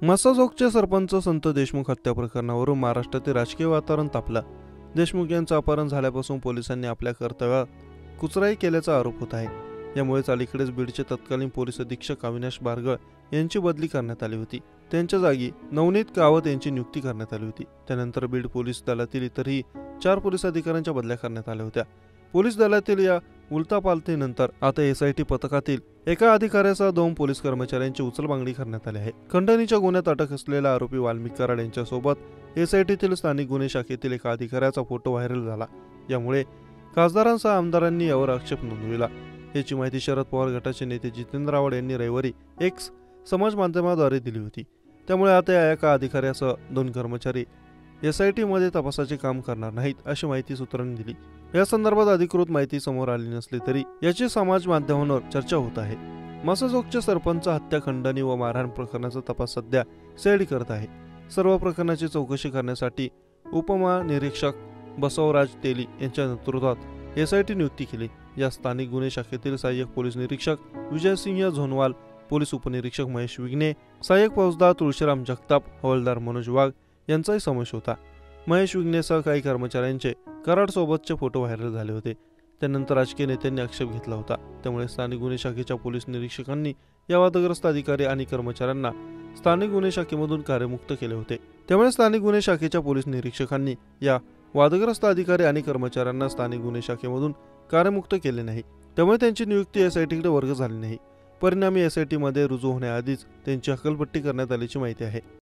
मसाजोगचे सरपंच संत देशमुख हत्या प्रकरणावरून महाराष्ट्रातील राजकीय वातावरण तापलं। देशमुख यांचं अपहरण झाल्यापासून पोलिसांनी आपल्या कर्तव्यात कुचराई केल्याचा आरोप होत आहे। यामुळेच अलीकडेच बीडचे तत्कालीन पोलीस अधीक्षक अविनाश बारगळ यांची बदली करण्यात आली होती। त्यांच्या जागी नवनीत कावत यांची नियुक्ती करण्यात आली होती। त्यानंतर बीड पोलीस दलातील इतरही 4 पोलीस अधिकाऱ्यांच्या बदल्या करण्यात आल्या होत्या। पोलीस दलातील या उलथापालथीनंतर आता एसआयटी पथकातील एका अधिकाऱ्यासह 2 पोलीस कर्मचाऱ्यांची उचलबांगडी करण्यात आली आहे। खंडणीच्या गुन्ह्यात अटक असलेला आरोपी वाल्मिक कराड यांच्यासोबत एसआयटीतील स्थानिक गुन्हे शाखेतील एका अधिकाऱ्याचा फोटो व्हायरल झाला। यामुळे खासदारांसह आमदारांनी यावर आक्षेप नोंदविला। याची माहिती शरद पवार गटाचे नेते जितेंद्र आव्हाड यांनी रविवारी एक्स समाज माध्यमाद्वारे दिली होती। त्यामुळे आता या एका अधिकाऱ्यासह 2 कर्मचारी एसआयटी मध्ये तपासाचे काम करणार नाहीत अशी माहिती सूत्रांनी दिली। या संदर्भात अधिकृत माहिती समोर आली नसली तरी याची समाज माध्यमांवर चर्चा होत आहे। मसाजोगचे सरपंच हत्या, खंडणी व मारहाण प्रकरणाचा तपास सध्या सीआयडी करत आहे। सर्व प्रकरणाची चौकशी करण्यासाठी उपमहानिरीक्षक बसवराज तेली यांच्या नेतृत्वात एसआयटी नियुक्ती केली। या स्थानिक गुन्हे शाखेतील सहाय्यक पोलीस निरीक्षक विजयसिंह झोनवाल, पोलीस उपनिरीक्षक महेश विघ्ने, सहाय्यक फौजदार तुळशीराम जगताप, हवालदार मनोज वाघ यांचाही समावेश होता। महेश विघ्नेसह काही कर्मचाऱ्यांचे कराड सोबतचे फोटो व्हायरल झाले होते। त्यानंतर राजकीय नेत्यांनी आक्षेप घेतला होता। त्यामुळे स्थानिक गुन्हे शाखेच्या पोलीस निरीक्षकांनी या वादग्रस्त अधिकारी आणि कर्मचाऱ्यांना स्थानिक गुन्हे शाखेमधून कार्यमुक्त केले होते। त्यामुळे स्थानिक गुन्हे शाखेच्या पोलीस निरीक्षकांनी या वादग्रस्त अधिकारी आणि कर्मचाऱ्यांना स्थानिक गुन्हे शाखेमधून कार्यमुक्त केले नाही। त्यामुळे त्यांची नियुक्ती एसआयटीकडे वर्ग झाली नाही। परिणामी एसआयटी मध्ये रुजू होण्याआधीच त्यांची हकालपट्टी करण्यात आल्याची माहिती आहे।